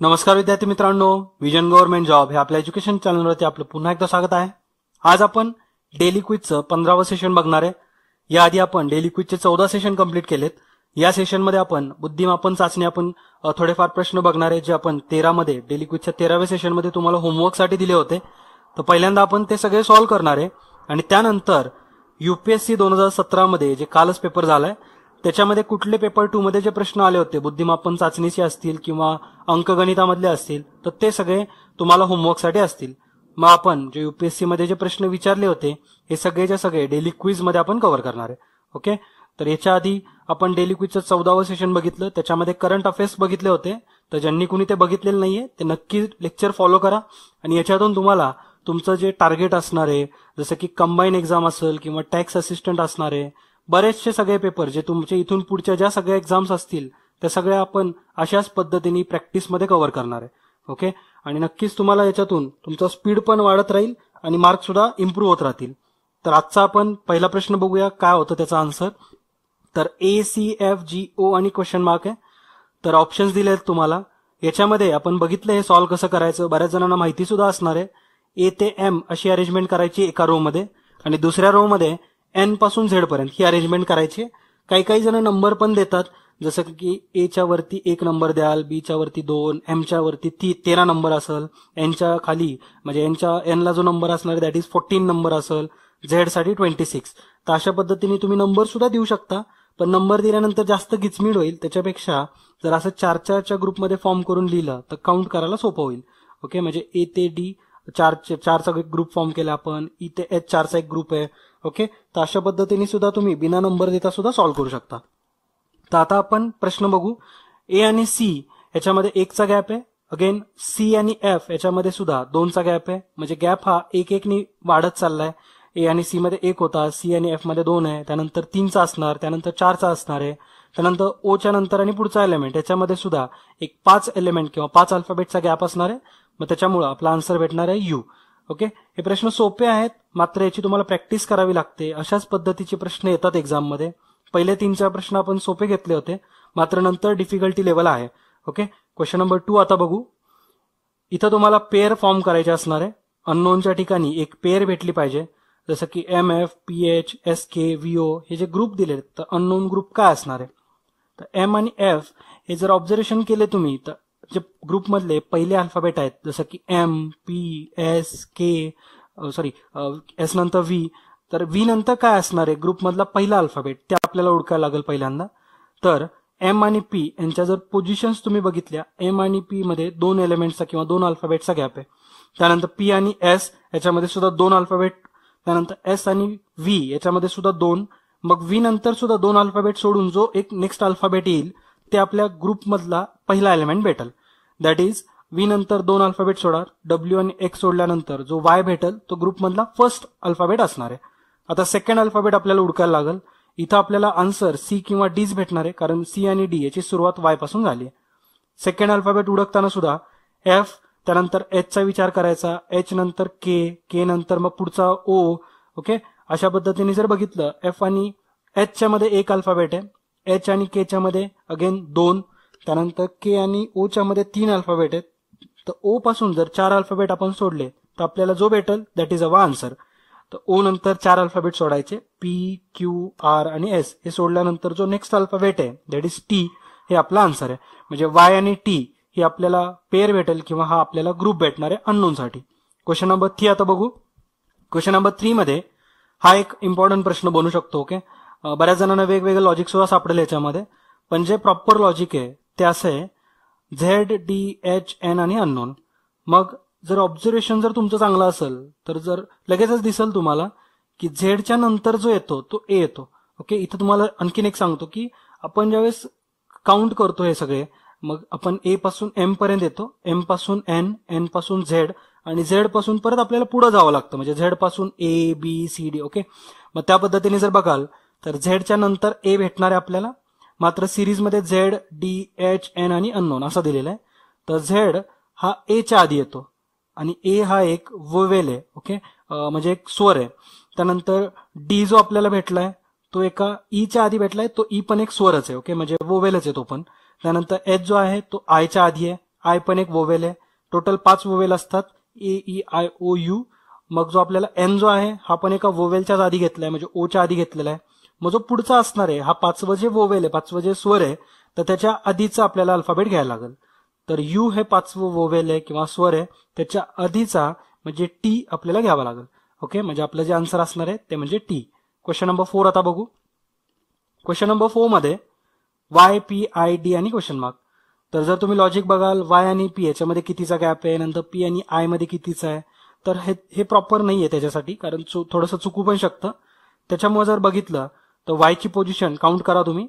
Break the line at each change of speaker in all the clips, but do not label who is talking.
नमस्कार विद्यार्थी मित्रांनो, विजन गव्हर्नमेंट जॉब हे आपल्या एज्युकेशन चॅनलवरती आपलं पुन्हा एकदा स्वागत आहे. आज आपण डेली क्विजचं 15वं सेशन बघणार आहे. याआधी आपण डेली क्विजचे 14 सेशन कंप्लीट केलेत. या सेशनमध्ये आपण बुद्धिमापन चाचणी आपण थोडेफार प्रश्न बघणार आहे जे आपण 13 मध्ये डेली क्विजच्या 13व्या सेशनमध्ये तुम्हाला होमवर्कसाठी दिले होते. तर पहिल्यांदा आपण ते सगळे सॉल्व्ह करणार आहे आणि त्यानंतर यूपीएससी 2017 मध्ये जे कालच पेपर झालाय त्याच्यामध्ये कुठले पेपर 2 मध्ये जे प्रश्न आले होते बुद्धिमापन चाचणीचे असतील किंवा अंकगणितामधले असतील तर ते सगळे तुम्हाला होमवर्कसाठी असतील. मग आपण जे यूपीएससी मध्ये जे प्रश्न विचारले होते हे सगळेच्या सगळे डेली क्विज मध्ये आपण कव्हर करणार आहे. ओके, तर याच्या आधी आपण डेली क्विजचं 14वं सेशन बघितलं, त्याच्यामध्ये करंट अफेअर्स बघितले होते. तर ज्यांनी कुणी ते बघितलेलं नाहीये ते नक्की लेक्चर फॉलो करा आणि याच्यातून तुम्हाला तुमचं जे टार्गेट असणार आहे जसं की कंबाईन एक्झाम असेल किंवा टॅक्स असिस्टंट असणार आहे, बरेचसे सगळे पेपर जे तुमचे इथून पुढच्या ज्या सगळ्या एक्झाम्स असतील त्या सगळ्या आपण अशाच पद्धतीने प्रॅक्टिसमध्ये कव्हर करणार आहे. ओके, आणि नक्कीच तुम्हाला याच्यातून तुमचा स्पीड पण वाढत राहील आणि मार्क सुद्धा इम्प्रूव्ह होत राहतील. तर आजचा आपण पहिला प्रश्न बघूया काय होतं त्याचा आन्सर. तर ACFGO आणि क्वेश्चन मार्क आहे. तर ऑप्शन्स दिले आहेत तुम्हाला. याच्यामध्ये आपण बघितलं हे सॉल्व्ह कसं करायचं, बऱ्याच जणांना माहिती सुद्धा असणार आहे. A ते M अशी अरेंजमेंट करायची एका रो मध्ये आणि दुसऱ्या रो मध्ये N पासून Z पर्यंत ही अरेंजमेंट करायची. काही काही जण नंबर पण देतात, जसं की A च्या वरती 1 नंबर द्याल, B च्या वरती 2, M च्या वरती 13 नंबर असेल, N च्या खाली म्हणजे N ला जो नंबर असणार दॅट इज 14 नंबर असेल, Z साठी 26. तर अशा पद्धतीने तुम्ही नंबर सुद्धा देऊ शकता, पण नंबर दिल्यानंतर जास्त गिचमीड होईल. त्याच्यापेक्षा जर असं 4-4च्या ग्रुपमध्ये फॉर्म करून लिहिलं तर काउंट करायला सोपं होईल. ओके, म्हणजे A ते D चारचा एक ग्रुप फॉर्म केला आपण, E ते H 4चा एक ग्रुप आहे. ओके, तर अशा पद्धतीने सुद्धा तुम्ही बिना नंबर देता सुद्धा सॉल्व्ह करू शकता. तर आता आपण प्रश्न बघू. A आणि C याच्यामध्ये 1चा गॅप आहे. अगेन C आणि F याच्यामध्ये सुद्धा 2चा गॅप आहे. म्हणजे गॅप हा 1-1 वाढत चाललाय. A आणि C मध्ये 1 होता, C आणि F मध्ये 2 आहे, त्यानंतर 3चा असणार, त्यानंतर 4चा असणार आहे, त्यानंतर O च्या नंतर आणि पुढचा एलिमेंट याच्यामध्ये सुद्धा एक 5 एलिमेंट किंवा 5 अल्फाबेटचा गॅप असणार आहे. मग त्याच्यामुळे आपला आन्सर भेटणार आहे U. ओके, हे प्रश्न सोपे आहेत, मात्र याची तुम्हाला प्रॅक्टिस करावी लागते. अशाच पद्धतीचे प्रश्न येतात एक्झाम मध्ये. पहिले 3-4 प्रश्न आपण सोपे घेतले होते, मात्र नंतर डिफिकल्टी लेवल आहे. ओके, क्वेश्चन नंबर 2 आता बघू. इथं तुम्हाला पेअर फॉर्म करायचे असणार आहे. अननोनच्या ठिकाणी एक पेअर भेटली पाहिजे, जसं की MF, PH, SK, VO हे जे ग्रुप दिले तर अननोन ग्रुप काय असणार आहे. तर M आणि F हे जर ऑब्झर्वेशन केले तुम्ही तर जे ग्रुप मधले पहिले अल्फाबेट आहेत जसं की M, P, S, K S नंतर V. तर V नंतर काय असणार आहे ग्रुप मधला पहिला अल्फाबेट ते आपल्याला ओळखायला लागेल पहिल्यांदा. तर M आणि P यांच्या जर पोझिशन्स तुम्ही बघितल्या, M आणि P मध्ये 2 एलिमेंटचा किंवा 2 अल्फाबेटचा गॅप आहे. त्यानंतर P आणि S याच्यामध्ये सुद्धा 2 अल्फाबेट, त्यानंतर S आणि V याच्यामध्ये सुद्धा 2. मग V नंतर सुद्धा 2 अल्फाबेट सोडून जो एक नेक्स्ट अल्फाबेट येईल ते आपल्या ग्रुप मधला पहिला एलिमेंट भेटेल. दॅट इज V नंतर 2 अल्फाबेट सोडा, W आणि X सोडल्यानंतर जो Y भेटेल तो ग्रुप मधला फर्स्ट अल्फाबेट असणार आहे. आता सेकंड अल्फाबेट आपल्याला हुडकायला लागेल. इथं आपल्याला आन्सर C किंवा Dच भेटणार आहे, कारण C आणि D याची सुरुवात Y पासून झाली आहे. सेकंड अल्फाबेट हुडकताना सुद्धा F त्यानंतर H चा विचार करायचा, H नंतर K नंतर मग पुढचा O. ओके, अशा पद्धतीने जर बघितलं F आणि H च्या मध्ये 1 अल्फाबेट आहे, H आणि K च्या मध्ये अगेन 2, त्यानंतर K आणि O च्या मध्ये 3 अल्फाबेट आहेत. तर O पासून जर 4 अल्फाबेट आपण सोडले तर आपल्याला जो भेटेल दॅट इज अवर आन्सर. तर O नंतर 4 अल्फाबेट सोडायचे, P, Q, R आणि S हे सोडल्यानंतर जो नेक्स्ट अल्फाबेट आहे दॅट इज T हे आपला आन्सर आहे. म्हणजे Y आणि T ही आपल्याला पेअर भेटेल किंवा हा आपल्याला ग्रुप भेटणार आहे अननोन साठी. क्वेश्चन नंबर 3 आता बघू. क्वेश्चन नंबर 3 मध्ये हा एक इम्पॉर्टंट प्रश्न बनू शकतो. ओके, बऱ्याच जणांना वेगवेगळं लॉजिक सुद्धा सापडेल याच्यामध्ये, पण जे प्रॉपर लॉजिक आहे ते असं आहे Z, D, H, N आणि अननोन. मग जर ऑब्झर्वेशन जर तुमचं चांगलं असेल तर जर लगेचच दिसेल तुम्हाला की झेडच्या नंतर जो येतो तो A येतो. ओके, इथं तुम्हाला आणखीन एक सांगतो की आपण ज्यावेळेस काउंट करतो हे सगळे, मग आपण A पासून M पर्यंत येतो, M पासून N, N पासून Z आणि Z पासून परत आपल्याला पुढे जावं लागतं, म्हणजे Z पासून A, B, C, D. Okay, मग त्या पद्धतीने जर बघाल तर झेडच्या नंतर A भेटणार आहे आपल्याला, मात्र सिरीजमध्ये Z, D, H, N आणि अननोन असं दिलेलं आहे. तर Z हा A च्या आधी येतो आणि A हा एक वोवेल आहे. ओके, म्हणजे एक स्वर आहे. त्यानंतर D जो आपल्याला भेटलाय तो एका E च्या आधी भेटलाय, तो E पण एक स्वरच आहे. ओके, म्हणजे वोवेलच आहे तो पण. त्यानंतर H जो आहे तो I च्या आधी आहे आय पण एक वोवेल आहे. टोटल 5 वोवेल असतात, AEIOU. मग जो आपल्याला एन जो आहे हा पण एका वोवेलच्याच आधी घेतलाय, म्हणजे ओच्या आधी घेतलेला आहे. मग जो पुढचा असणार आहे हा 5वं जे वोवेल आहे, 5वं जे स्वर आहे, तर त्याच्या आधीचा आपल्याला अल्फाबेट घ्यायला लागेल. तर यू हे 5वं वोवेल आहे किंवा स्वर आहे, त्याच्या आधीचा म्हणजे टी आपल्याला घ्यावा लागेल. ओके, म्हणजे आपलं जे आन्सर असणार आहे ते म्हणजे टी. क्वेश्चन नंबर 4 आता बघू. क्वेश्चन नंबर 4 मध्ये YPID आणि क्वेश्चन मार्क. तर जर तुम्ही लॉजिक बघाल, वाय आणि पी याच्यामध्ये कितीचा गॅप आहे, नंतर पी आणि आय मध्ये कितीचा आहे, तर हे प्रॉपर नाहीये त्याच्यासाठी, कारण थोडंसं चुकू पण शकतं. त्याच्यामुळे जर बघितलं तर वायची पोझिशन काउंट करा तुम्ही.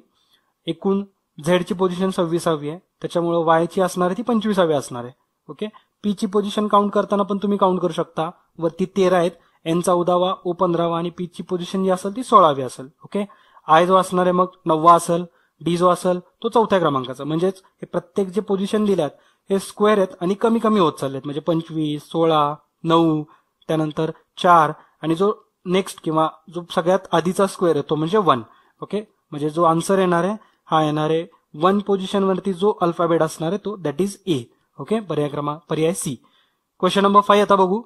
एकूण झेडची पोझिशन 26वी आहे, त्याच्यामुळे वायची असणार आहे ती 25वी असणार आहे. ओके, पी ची पोझिशन काउंट करताना पण तुम्ही काउंट करू शकता. वरती 13 आहेत, एन 14वा, ओ 15वा आणि पी ची पोझिशन जी असेल ती 16वी असेल. ओके, आय जो असणार आहे मग 9वा असेल, डी जो असेल तो 4थ्या क्रमांकाचा. म्हणजेच हे प्रत्येक जे पोझिशन दिल्यात हे स्क्वेअर आहेत आणि कमी कमी होत चाललेत. म्हणजे 25, 16, 9, त्यानंतर 4 आणि जो नेक्स्ट किंवा जो सगळ्यात आधीचा स्क्वेअर आहे तो म्हणजे 1. ओके, म्हणजे जो आन्सर येणार आहे हा येणार आहे 1 पोझिशन वरती जो अल्फाबेट असणार आहे तो दॅट इज ए. ओके, पर्याय सी. क्वेश्चन नंबर 5 आता बघू.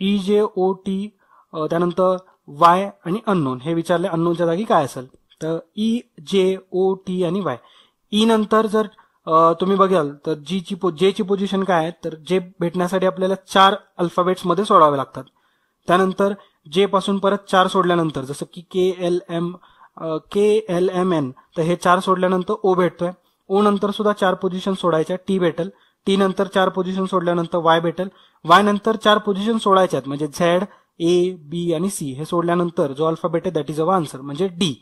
EJOT, त्यानंतर वाय आणि अननोन हे विचारले. अननोनच्या जागी काय असेल, तर EJOT आणि वाय. ई नंतर जर तुम्ही बघाल तर जेची पोझिशन काय आहे, तर जे भेटण्यासाठी आपल्याला 4 अल्फाबेट्स मध्ये सोडावे लागतात. त्यानंतर जे पासून परत 4 सोडल्यानंतर जसं की KLMN, तर हे 4 सोडल्यानंतर ओ भेटतोय. ओ नंतर सुद्धा 4 पोझिशन सोडायच्या, टी भेटेल. टी नंतर 4 पोझिशन सोडल्यानंतर वाय भेटेल. वाय नंतर 4 पोझिशन सोडायच्यात, म्हणजे झेड, ए, बी आणि सी हे सोडल्यानंतर जो अल्फाबेट आहे दॅट इज अवर आन्सर म्हणजे डी.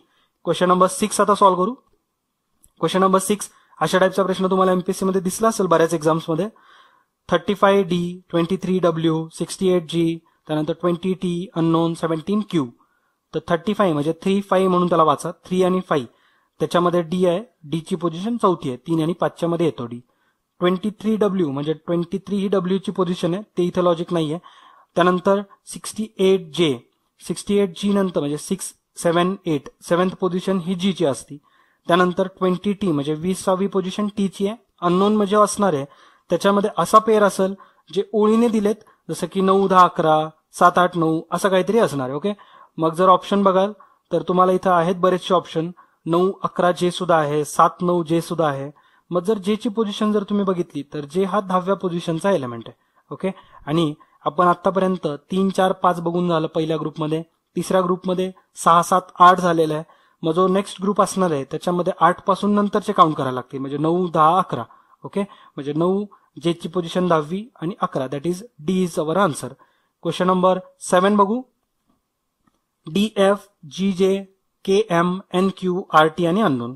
क्वेश्चन नंबर 6 आता सॉल्व्ह करू. क्वेश्चन नंबर 6 अशा टाईपचा प्रश्न तुम्हाला एमपीएससी मध्ये दिसला असेल बऱ्याच एक्झाम्समध्ये. 35D, 23W, 68G, त्यानंतर 20T, अननोन, 17Q. तर 35 म्हणजे 3-5 म्हणून त्याला वाचा. 3 आणि 5 त्याच्यामध्ये डी आहे, डी ची पोझिशन 4थी आहे, 3 आणि 5च्या मध्ये येतो डी. 23W म्हणजे 23 ही डब्ल्यू ची पोझिशन आहे, ते इथे लॉजिक नाहीये. त्यानंतर 68J, 68G नंतर म्हणजे 6, 7, 8 7th पोझिशन ही जी ची असती. त्यानंतर 20T म्हणजे 20वी पोझिशन टी ची आहे. अननोन म्हणजे असणार आहे त्याच्यामध्ये असा पेअर असेल जे ओळीने दिलेत, जसं की 9, 10, 11, 7, 8, 9 असं काहीतरी असणार आहे. ओके, मग जर ऑप्शन बघाल तर तुम्हाला इथं आहेत बरेचसे ऑप्शन. 9, 11 जे सुद्धा आहे, 7, 9 जे सुद्धा आहे. मग जर जे ची पोझिशन जर तुम्ही बघितली तर जे हा 10व्या पोझिशनचा एलिमेंट आहे. ओके, आणि आपण आतापर्यंत 3, 4, 5 बघून झालं पहिल्या ग्रुपमध्ये. तिसऱ्या ग्रुपमध्ये 6, 7, 8 झालेला आहे. मग जो नेक्स्ट ग्रुप असणार आहे त्याच्यामध्ये 8 पासून नंतरचे काउंट करायला लागते, म्हणजे 9, 10, 11. ओके, म्हणजे 9 जे ची पोझिशन 10वी आणि 11 that is D is our answer. Question number 7 बघू. DFGJ, KM, NQ, RT आणि अननोन.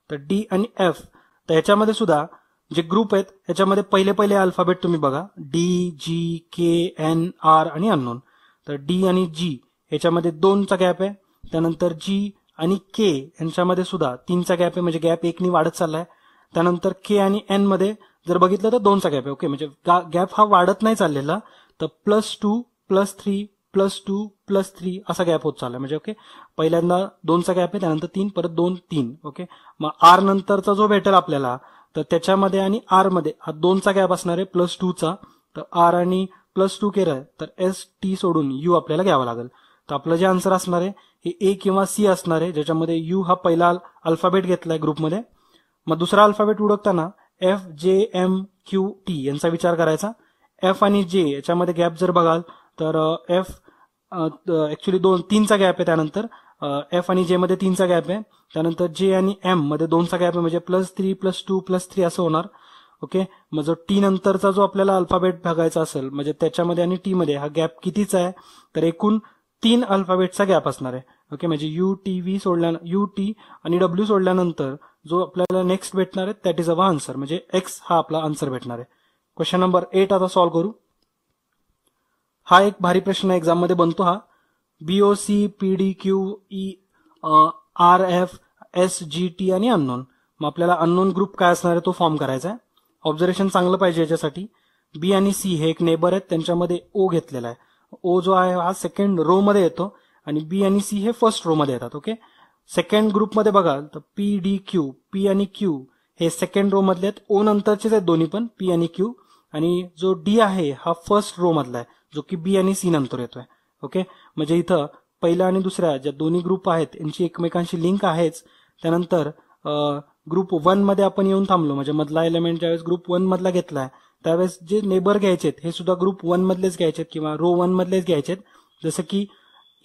तर डी आणि एफ, तर ह्याच्यामध्ये सुद्धा जे ग्रुप आहेत ह्याच्यामध्ये पहिले अल्फाबेट तुम्ही बघा. डी, जी, के, एन, आर आणि अननोन. तर डी आणि जी ह्याच्यामध्ये 2चा गॅप आहे. त्यानंतर जी आणि के यांच्यामध्ये सुद्धा 3चा गॅप आहे, म्हणजे गॅप 1नी वाढत चाललाय. त्यानंतर के आणि एन मध्ये जर बघितलं तर 2चा गॅप आहे. ओके, म्हणजे गॅप हा वाढत नाही चाललेला, तर +2, +3, +2, +3 असा गॅप होत चाललाय. म्हणजे ओके, पहिल्यांदा 2चा गॅप आहे, त्यानंतर 3, परत 2, 3. ओके, मग आर नंतरचा जो भेटेल आपल्याला तर त्याच्यामध्ये आणि आर मध्ये हा 2चा गॅप असणार आहे +2चा. तर आर आणि +2 केलं तर ST सोडून यू आपल्याला घ्यावा लागेल. तर आपलं जे आन्सर असणार आहे हे ए किंवा सी असणार आहे, ज्याच्यामध्ये यू हा पहिला अल्फाबेट घेतलाय ग्रुपमध्ये. मग दुसरा अल्फाबेट उडकताना FJMQT यांचा विचार करायचा. एफ आणि जे याच्यामध्ये गॅप जर बघाल तर एफ ऍक्च्युली 3चा गॅप आहे. त्यानंतर एफ आणि जे मध्ये 3चा गॅप आहे. त्यानंतर जे आणि एम मध्ये 2चा गॅप आहे, म्हणजे +3, +2, +3 असं होणार. ओके, मग जो टी नंतरचा जो आपल्याला अल्फाबेट बघायचा असेल म्हणजे त्याच्यामध्ये आणि टी मध्ये हा गॅप कितीचा आहे, तर एकूण 3 अल्फाबेटचा गॅप असणार आहे. ओके, म्हणजे UTV UT आणि W सोडल्यानंतर जो आपल्याला नेक्स्ट भेटणार आहे दॅट इज अवर आन्सर, म्हणजे एक्स हा आपला आन्सर भेटणार आहे. क्वेश्चन नंबर 8 आता सॉल्व्ह करू. हा एक भारी प्रश्न एक्झाम मध्ये बनतो हा. BOC, PDQE, RF, SGT आणि अननोन. मग आपल्याला अननोन ग्रुप काय असणार आहे तो फॉर्म करायचा आहे. ऑब्झर्वेशन चांगलं पाहिजे याच्यासाठी. बी आणि सी हे एक नेबर आहेत, त्यांच्यामध्ये ओ घेतलेला आहे. ओ जो आहे हा सेकंड रो मध्ये येतो आणि बी आणि सी हे फर्स्ट रो मध्ये येतात. ओके, सेकंड ग्रुपमध्ये बघाल तर PDQ, पी आणि क्यू हे सेकंड रो मधले आहेत, ओ नंतरचेच आहेत दोन्ही पण, पी आणि क्यू. आणि जो डी आहे हा फर्स्ट रो मधला आहे, जो की बी आणि सी नंतर येतोय. ओके, म्हणजे इथं पहिल्या आणि दुसऱ्या ज्या दोन्ही ग्रुप आहेत यांची एकमेकांशी लिंक आहेच. त्यानंतर ग्रुप 1 मध्ये आपण येऊन थांबलो, म्हणजे मधला एलिमेंट ज्यावेळेस ग्रुप 1 मधला घेतलाय त्यावेळेस जे नेबर घ्यायचेत हे सुद्धा ग्रुप 1 मधलेच घ्यायचेत किंवा रो 1 मधलेच घ्यायचेत, जसं की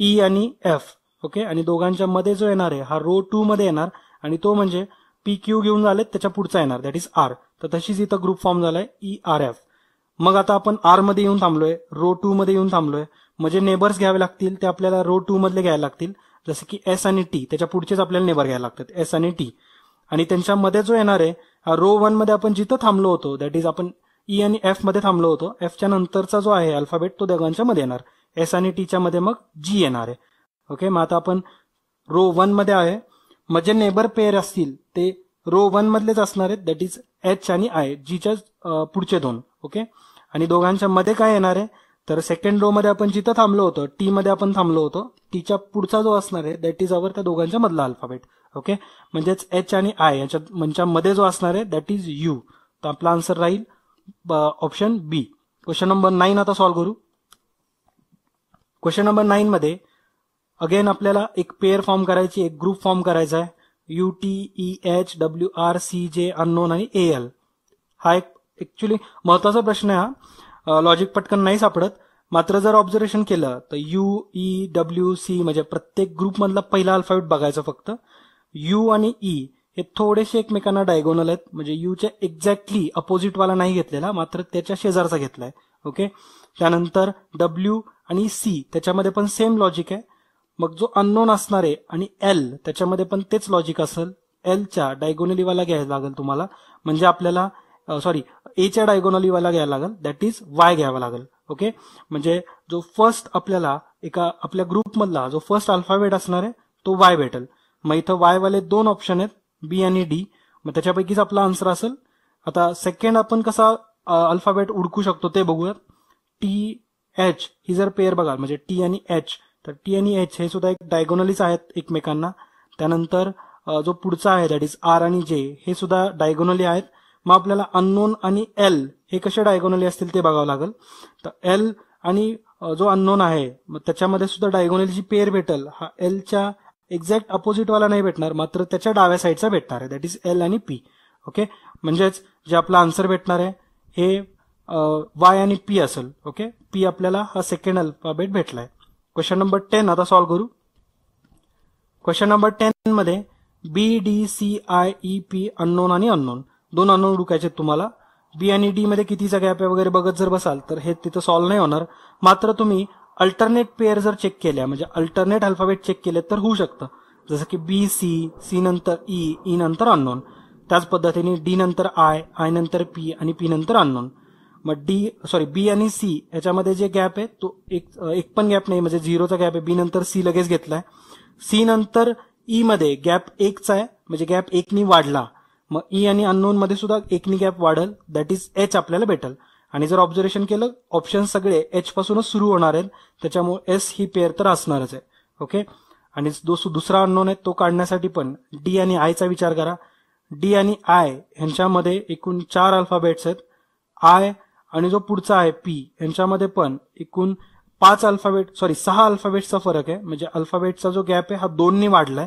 ई आणि एफ. ओके, आणि दोघांच्या मध्ये जो येणार आहे हा रो 2 मध्ये येणार, आणि तो म्हणजे पी क्यू घेऊन झालेत त्याच्या पुढचा येणार, दॅट इज आर. तर तशीच इथं ग्रुप फॉर्म झालाय ई आर एफ. मग आता आपण आर मध्ये येऊन थांबलोय, रो 2 मध्ये येऊन थांबलोय, म्हणजे नेबर्स घ्यावे लागतील ते आपल्याला रो 2 मधले घ्यायला लागतील, जसं की एस आणि टी. त्याच्या पुढचेच आपल्याला नेबर घ्यायला लागतात, एस आणि टी. आणि त्यांच्यामध्ये जो येणार आहे हा रो 1 मध्ये आपण जिथं थांबलो होतो, दॅट इज आपण ई आणि एफ मध्ये थांबलो होतो, एफच्या नंतरचा जो आहे अल्फाबेट तो दोघांच्या मध्ये येणार, एस आणि टीच्या मध्ये मग जी येणार आहे. ओके, मग आता आपण रो 1 मध्ये आहे, म्हणजे नेबर पेअर असतील ते रो 1 मधलेच असणार आहेत, दॅट इज एच आणि आय, जीच्या पुढचे दोन. ओके, आणि दोघांच्या मध्ये काय येणार आहे, तर सेकंड रो मध्ये आपण जिथं थांबलो होतो, टी मध्ये आपण थांबलो होतो, टीच्या पुढचा जो असणार आहे दॅट इज अवर त्या दोघांच्या मधला अल्फाबेट. ओके, म्हणजेच एच आणि आय यांच्या मध्ये जो असणार आहे दॅट इज यू. तर आपला आन्सर राहील ऑप्शन बी. क्वेश्चन नंबर 9 आता सॉल्व्ह करू. क्वेश्चन नंबर 9 मध्ये अगेन आपल्याला एक पेअर फॉर्म करायची, एक ग्रुप फॉर्म करायचा आहे, U T E H W R C J unknown आणि ए एल. हा एक ऍक्च्युली महत्वाचा प्रश्न आहे हा, लॉजिक पटकन नाही सापडत. मात्र जर ऑब्झर्वेशन केलं तर यू ई डब्ल्यू सी म्हणजे प्रत्येक ग्रुप मधला पहिला अल्फाबेट बघायचा फक्त. यू आणि ई हे थोडेसे एकमेकांना डायगोनल आहेत, म्हणजे यूच्या एक्झॅक्टली अपोजिट वाला नाही घेतलेला, मात्र त्याच्या शेजारचा घेतलाय. ओके, त्यानंतर डब्ल्यू आणि सी त्याच्यामध्ये पण सेम लॉजिक आहे. मग जो अननोन असणार आहे आणि एल त्याच्यामध्ये पण तेच लॉजिक असेल, एलच्या डायगोनलीवाला घ्यायला लागेल तुम्हाला, म्हणजे आपल्याला एच्या डायगोनलीवाला घ्यायला लागेल, दॅट इज वाय घ्यावा लागेल. ओके, म्हणजे जो फर्स्ट आपल्याला एका आपल्या ग्रुपमधला जो फर्स्ट अल्फाबेट असणार आहे तो वाय भेटेल. मग इथं वाय वाले दोन ऑप्शन आहेत, बी आणि डी, मग त्याच्यापैकीच आपला आन्सर असेल. आता सेकंड आपण कसा अल्फाबेट उडकू शकतो ते बघूयात. टी एच ही जर पेअर बघाल, म्हणजे टी आणि एच, तर टी आणि एच हे सुद्धा एक डायगोनलीच आहेत एकमेकांना. त्यानंतर जो पुढचा आहे दॅट इज आर आणि जे हे सुद्धा डायगोनली आहेत. मग आपल्याला अननोन आणि एल हे कसे डायगोनली असतील ते बघावं लागेल. तर एल आणि जो अननोन आहे मग त्याच्यामध्ये सुद्धा डायगोनलीची पेअर भेटेल. हा एलच्या एक्झॅक्ट अपोजिट वाला नाही भेटणार, मात्र त्याच्या डाव्या साईडचा भेटणार आहे, दॅट इज एल आणि पी. ओके, म्हणजेच जे आपला आन्सर भेटणार आहे हे वाय आणि पी असेल. ओके, पी आपल्याला हा सेकंड अल्फाबेट भेटलाय. क्वेश्चन नंबर 10 आता सॉल्व्ह करू. क्वेश्चन नंबर 10 मध्ये B D C I E P unknown आणि अननोन दोन अननोन उडकायचे तुम्हाला. बी आणि डी मध्ये कितीचा गॅप आहे वगैरे बघत जर बसाल तर हे तिथं सॉल्व्ह नाही होणार. मात्र तुम्ही अल्टरनेट पेअर जर चेक केल्या, म्हणजे अल्टरनेट अल्फाबेट चेक केले तर होऊ शकतं. जसं की बी सी, सी नंतर ई, ई नंतर अननोन. त्याच पद्धतीने डी नंतर आय, आय नंतर पी आणि पी नंतर अननोन. मग बी आणि सी याच्यामध्ये जे गॅप आहे तो एक पण गॅप नाही, म्हणजे झिरोचा गॅप आहे. बी नंतर सी लगेच घेतलाय. सी नंतर ई मध्ये गॅप 1चा आहे, म्हणजे गॅप 1नी वाढला. मग ई आणि अननोन मध्ये सुद्धा 1नी गॅप वाढेल, दॅट इज एच आपल्याला भेटेल. आणि जर ऑब्झर्वेशन केलं ऑप्शन सगळे एच पासूनच सुरू होणार आहेत, त्याच्यामुळे एस ही पेअर तर असणारच आहे. ओके, आणि दुसरा अननोन आहे तो काढण्यासाठी पण डी आणि आयचा विचार करा. डी आणि आय यांच्यामध्ये एकूण 4 अल्फाबेट्स आहेत. आय आणि जो पुढचा आहे पी यांच्यामध्ये पण एकूण 6 अल्फाबेट्सचा फरक आहे, म्हणजे अल्फाबेटचा जो गॅप आहे हा 2नी वाढलाय.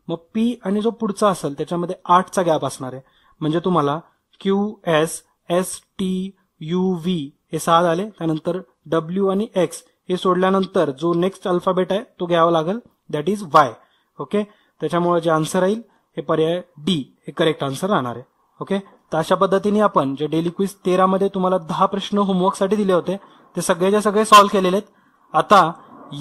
मग पी आणि जो पुढचा असेल त्याच्यामध्ये 8चा गॅप असणार आहे. म्हणजे तुम्हाला Q S, S T, U V हे 6 झाले. त्यानंतर डब्ल्यू आणि एक्स हे सोडल्यानंतर जो नेक्स्ट अल्फाबेट आहे तो घ्यावा लागेल, दॅट इज वाय. ओके, त्याच्यामुळे जे आन्सर राहील हे पर्याय डी हे करेक्ट आन्सर राहणार आहे. ओके, तर अशा पद्धतीने आपण जे डेली क्विज 13 मध्ये तुम्हाला 10 प्रश्न होमवर्कसाठी दिले होते ते सगळेच्या सगळे सॉल्व्ह केलेले आहेत. आता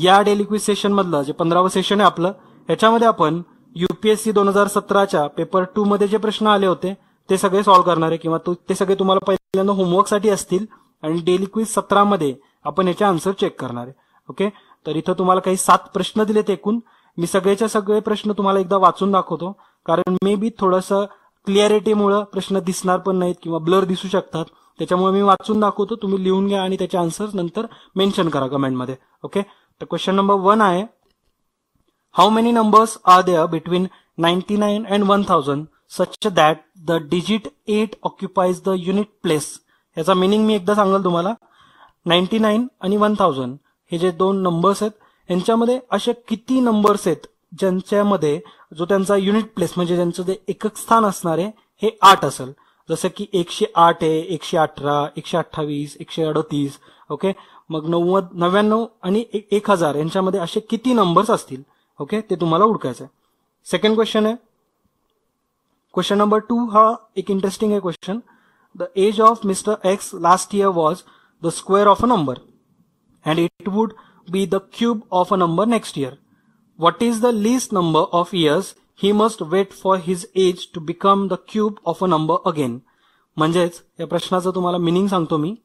या डेली क्विज सेशन मधलं जे 15वं सेशन आहे आपलं, याच्यामध्ये आपण युपीएससी 2017च्या पेपर 2 मध्ये जे प्रश्न आले होते ते सगळे सॉल्व्ह करणार आहे, किंवा ते सगळे तुम्हाला पहिल्यांदा होमवर्कसाठी असतील. आणि डेली क्विज 17 मध्ये आपण याचे आन्सर चेक करणार आहे. ओके, तर इथं तुम्हाला काही 7 प्रश्न दिलेत एकूण. मी सगळेच्या सगळे प्रश्न तुम्हाला एकदा वाचून दाखवतो, कारण मे बी थोडंसं क्लिअरिटीमुळे प्रश्न दिसणार पण नाहीत किंवा ब्लर दिसू शकतात. त्याच्यामुळे मी वाचून दाखवतो, तुम्ही लिहून घ्या आणि त्याचे आन्सर नंतर मेन्शन करा कमेंटमध्ये. ओके, तर क्वेश्चन नंबर 1 आहे, how many numbers are there between 99 and 1000 such that the digit 8 occupies the unit place. याचा मिनिंग मी एकदा सांगाल तुम्हाला. 99 आणि 1000 हे जे दोन नंबर्स आहेत यांच्यामध्ये असे किती नंबर्स आहेत ज्यांच्यामध्ये जो त्यांचा युनिट प्लेस म्हणजे ज्यांचं जे एकक स्थान असणार आहे हे 8 असेल. जसं की 108 आहे, 118, 128, 138. ओके, मग 90, 99 आणि 1000 यांच्यामध्ये असे किती नंबर्स असतील. ओके, ते तुम्हाला ओळखायचं आहे. सेकंड क्वेश्चन आहे, क्वेश्चन नंबर 2 हा एक इंटरेस्टिंग आहे question. The age of mister X last year was the square of a number and it would be the cube of a number next year. What is the least number of years he must wait for his age to become the cube of a number again. म्हणजेच या प्रश्नाचं तुम्हाला meaning सांगतो मी.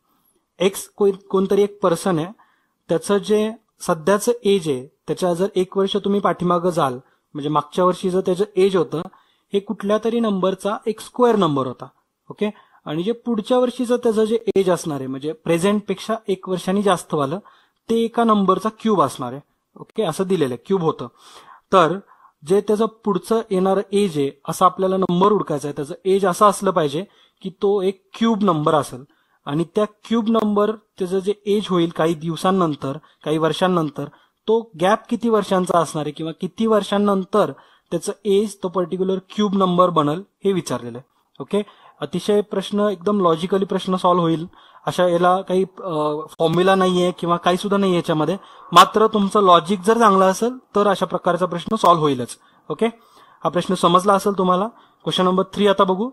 X कोणतरी एक person आहे, त्याचं जे सध्याचं एज आहे त्याच्या जर 1 वर्ष तुम्ही पाठीमागं जाल म्हणजे मागच्या वर्षी जर त्याचं एज होतं हे कुठल्या तरी नंबरचा एक स्क्वेअर नंबर होता. ओके, आणि जे पुढच्या वर्षीचं त्याचं जे एज असणार आहे म्हणजे प्रेझेंट पेक्षा 1 वर्षांनी जास्त वालं ते एका नंबरचा क्यूब असणार आहे. ओके, असं दिलेलं आहे, क्यूब होतं. तर जे त्याचं पुढचं येणारं एज आहे असं आपल्याला नंबर ओळखायचा आहे. त्याचं एज असं असलं पाहिजे की तो एक क्यूब नंबर असेल आणि त्या क्यूब नंबर त्याचं जे एज होईल काही दिवसांनंतर काही वर्षांनंतर तो गॅप किती वर्षांचा असणार आहे किंवा किती वर्षांनंतर त्याचं एज तो पर्टिक्युलर क्यूब नंबर बनल हे विचारलेलं आहे. ओके, अतिशय प्रश्न एकदम लॉजिकली प्रश्न सॉल्व्ह होईल अशा याला काही फॉर्म्युला नाहीये किंवा काही सुद्धा नाही याच्यामध्ये. मात्र तुमचं लॉजिक जर चांगलं असेल तर अशा प्रकारचा प्रश्न सॉल्व्ह होईलच. ओके, हा प्रश्न समजला असेल तुम्हाला. क्वेश्चन नंबर 3 आता बघू.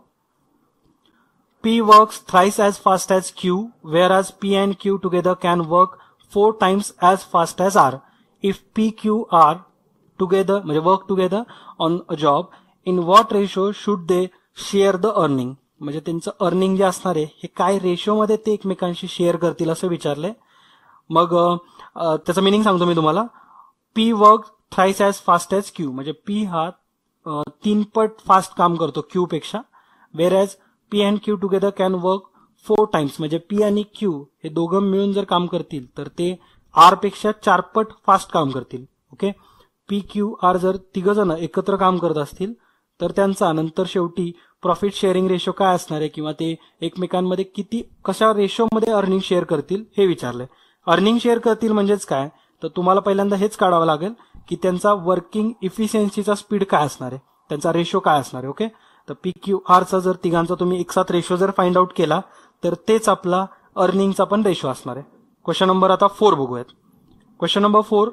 P works thrice as fast as Q, whereas P and Q together can work 4 times as fast as R. If P, Q, R together, work together on a job, in what ratio should they share the earning? म्हणजे त्यांचं earning जे असणार आहे हे काय रेशोमध्ये ते एकमेकांशी share करतील असं विचारलंय. मग त्याचं मिनिंग सांगतो मी तुम्हाला. P work thrice as fast as Q म्हणजे P हा 3 पट फास्ट काम करतो Q पेक्षा, whereas P and Q together can work 4 times म्हणजे P आणि Q हे दोघं मिळून जर काम करतील तर ते R पेक्षा 4 पट फास्ट काम करतील. ओके, P, Q, R जर तिघ जण एकत्र काम करत असतील तर त्यांचा नंतर शेवटी प्रॉफिट शेअरिंग रेशो काय असणार आहे किंवा ते एकमेकांमध्ये किती कशा रेशोमध्ये अर्निंग शेअर करतील हे विचारलंय. अर्निंग शेअर करतील म्हणजेच काय तर तुम्हाला पहिल्यांदा हेच काढावं लागेल की त्यांचा वर्किंग इफिशियन्सीचा स्पीड काय असणार आहे, त्यांचा रेशो काय असणार आहे. ओके, तर पी क्यू आरचा जर तिघांचा तुम्ही एकसाथ रेशो जर फाइंड आउट केला तर तेच आपला अर्निंगचा पण रेशो असणार आहे. क्वेश्चन नंबर आता 4 बघूयात. Question number 4,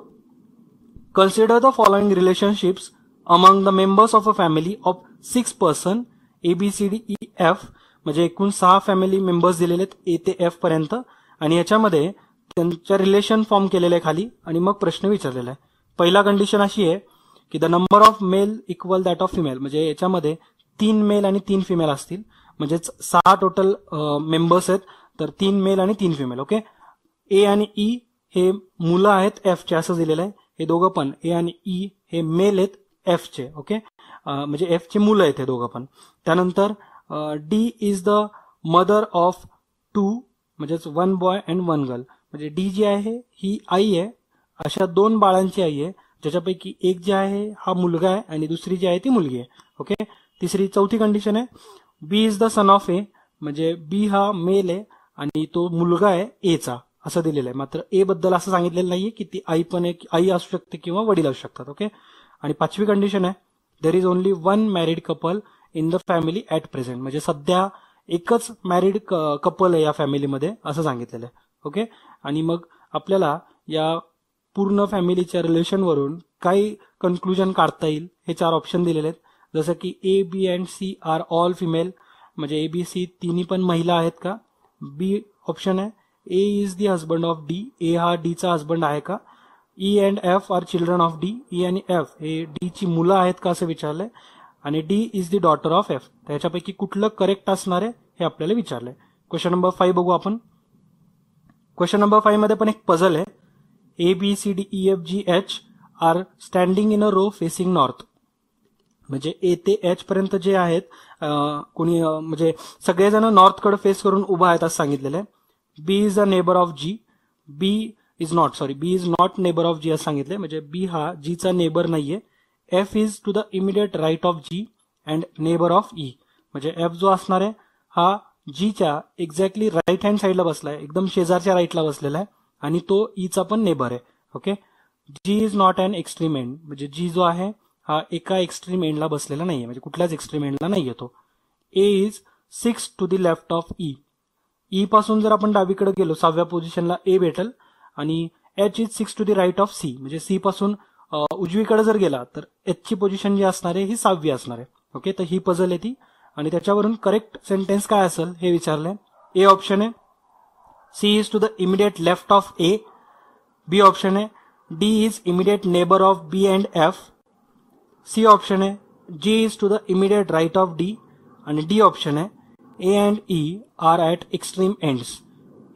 consider the following relationships among the members of a family of 6 person ABCDEF म्हणजे एकूण 6 फॅमिली मेंबर्स दिलेले आहेत A ते F पर्यंत आणि याच्यामध्ये त्यांच्या रिलेशन फॉर्म केलेले आहे खाली आणि मग प्रश्न विचारलेला आहे. पहिला कंडिशन अशी आहे की the number of male equal that of female म्हणजे याच्यामध्ये 3 मेल आणि 3 फिमेल असतील म्हणजेच 6 टोटल मेंबर्स आहेत तर 3 मेल आणि 3 फिमेल. ओके, ए आणि ई हे मुलं आहेत F चे असं दिलेलं आहे. हे दोघं पण ए आणि ई हे मेल आहेत F चे. ओके, म्हणजे F चे मुलं आहेत हे दोघं पण. त्यानंतर D is the mother of 2 म्हणजेच 1 बॉय अँड 1 गर्ल म्हणजे डी जी आहे ही आई आहे अशा 2 बाळांची आई आहे ज्याच्यापैकी एक जे आहे हा मुलगा आहे आणि दुसरी जी आहे ती मुलगी आहे. ओके, चौथी कंडिशन आहे B is the son of ए म्हणजे बी हा मेल आहे आणि तो मुलगा आहे ए चा असं दिलेलं आहे. मात्र ए बद्दल असं सांगितलेलं नाहीये की ती आई पण आहे, आई असू शकते किंवा वडील असू शकतात. ओके, आणि 5वी कंडिशन आहे there is only 1 married couple in the family at present म्हणजे सध्या एकच मॅरिड कपल आहे या फॅमिलीमध्ये असं सांगितलेलं आहे. ओके, आणि मग आपल्याला या पूर्ण फॅमिलीच्या रिलेशनवरून काही कन्क्लुजन काढता येईल हे 4 ऑप्शन दिलेले आहेत. जसं की A B and C are all female म्हणजे ए बी सी तिन्ही पण महिला आहेत का. बी ऑप्शन आहे A is the husband of D A हा डी चा हजबंड आहे का. E and F are children of D E आणि एफ हे डी ची मुलं आहेत का असं विचारलंय. आणि D is the daughter of F त्याच्यापैकी कुठलं करेक्ट असणार आहे हे आपल्याला विचारलंय. क्वेश्चन नंबर 5 बघू आपण. क्वेश्चन नंबर 5 मध्ये पण एक पझल आहे. A B C D E F G H are standing in a row facing north म्हणजे ए ते एच पर्यंत जे आहेत कोणी म्हणजे सगळेजण नॉर्थ कडे फेस करून उभा आहेत असं सांगितलेलं आहे. B is a neighbour of G B is not neighbour of G असं सांगितलंय म्हणजे बी हा जी चा नेबर नाहीये. F is to the immediate right of G and neighbour of E. म्हणजे एफ जो असणार आहे हा जीच्या एक्झॅक्टली राईट हँड साईडला बसलाय, एकदम शेजारच्या राईटला बसलेला आहे आणि तो ईचा पण नेबर आहे. Okay. G is not an extreme end, म्हणजे जी जो आहे हा एका एक्स्ट्रीम एंडला बसलेला नाहीये, म्हणजे कुठल्याच एक्स्ट्रीम एंडला नाही येतो. A is 6 to the left of E. E पासून जर आपण डावीकडे गेलो 6व्या पोझिशनला ए भेटल आणि H is 6 to the right of C, म्हणजे सी पासून उजवीकडे जर गेला तर एच ची पोझिशन जी असणार आहे ही 6वी असणार आहे. ओके. तर ही पझल आहे ती आणि त्याच्यावरून करेक्ट सेंटेन्स काय असेल हे विचारलंय. ए ऑप्शन आहे C is to the immediate left of A. B option आहे D is immediate neighbour of B and F. C option आहे G is to the immediate right of D आणि D option आहे A and E are at extreme ends.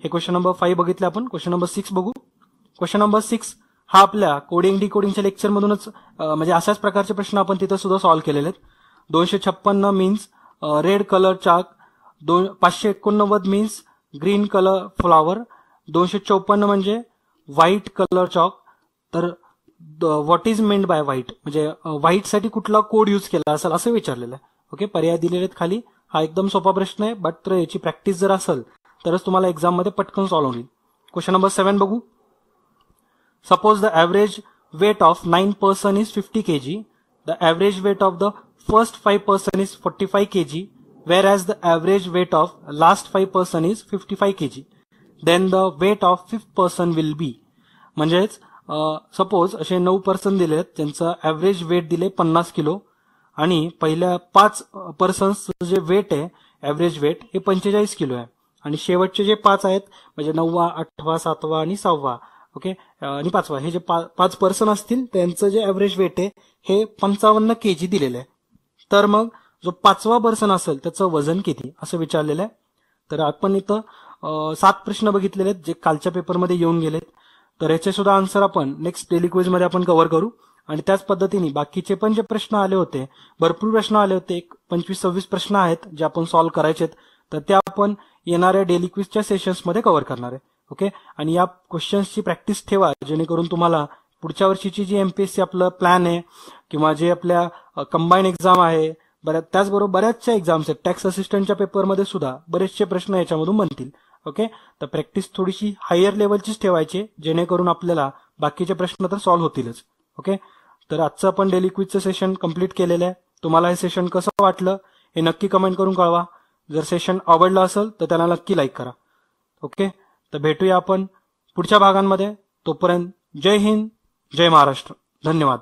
हे question number 5 बघितले आपण. Question number 6 बघू. Question number 6 हा आपल्या coding डिकोडिंगच्या lecture मधूनच म्हणजे अशाच प्रकारचे प्रश्न आपण तिथं सुद्धा सॉल्व्ह केलेले आहेत. 256 मीन्स रेड कलर चाक, 589 मीन्स ग्रीन कलर फ्लॉवर, 254 म्हणजे व्हाईट कलर चॉक. तर what is mend bye white, म्हणजे व्हाईट साठी कुठला कोड यूज केला असेल असं विचारलेलं आहे. ओके. पर्याय दिलेले आहेत खाली. हा एकदम सोपा प्रश्न आहे, बट याची प्रॅक्टिस जर असेल तरच तुम्हाला एक्झाम मध्ये पटकन सॉल्व्ह होईल. क्वेश्चन नंबर 7 बघू. Suppose the average weight of 9 person is 50 kg. The average weight of the first 5 person is 45 kg, whereas the average weight of last 5 person is 55 kg. Then the weight of 5th person will be. म्हणजेच suppose असे 9 person दिलेत, त्यांचं average weight दिले 50 kilo आणि पहिल्या 5 पर्सन्सचं जे weight आहे average weight हे 45 किलो आहे आणि शेवटचे जे 5 आहेत म्हणजे 9वा, 8वा, 7वा आणि 6वा, ओके, आणि 5वा, हे जे 5 पर्सन असतील त्यांचं जे ऍव्हरेज वेट आहे हे 55 kg दिलेलं आहे. तर मग जो 5वा पर्सन असेल त्याचं वजन किती असं विचारलेलं आहे. तर आपण इथं 7 प्रश्न बघितलेले आहेत जे कालच्या पेपरमध्ये येऊन गेलेत. तर याचे सुद्धा आन्सर आपण नेक्स्ट डेली क्विज मध्ये आपण कव्हर करू आणि त्याच पद्धतीने बाकीचे पण जे प्रश्न आले होते, भरपूर प्रश्न आले होते, एक 25-26 प्रश्न आहेत जे आपण सॉल्व्ह करायचे आहेत. तर त्या आपण येणाऱ्या डेली क्विजच्या सेशन्स मध्ये कव्हर करणार आहे. ओके. आणि या क्वेश्चन्सची प्रॅक्टिस ठेवा जेणेकरून तुम्हाला पुढच्या वर्षीची जी एमपीएससी आपलं प्लॅन आहे किंवा जे आपल्या कंबाईन एक्झाम आहे, त्याचबरोबर बऱ्याचशा एक्झाम्स आहेत, टॅक्स असिस्टंटच्या पेपरमध्ये सुद्धा बरेचसे प्रश्न याच्यामधून बनतील. ओके. तर प्रॅक्टिस थोडीशी हायर लेवलचीच ठेवायची जेणेकरून आपल्याला बाकीचे प्रश्न तर सॉल्व्ह होतीलच. ओके. तर आजचं आपण डेली क्विजचं सेशन कंप्लीट केलेलं आहे. तुम्हाला हे सेशन कसं वाटलं हे नक्की कमेंट करून कळवा. जर सेशन आवडलं असेल तर त्याला नक्की लाईक करा. ओके. तर भेटूया आपण पुढच्या भागांमध्ये. तोपर्यंत जय हिंद, जय महाराष्ट्र. धन्यवाद.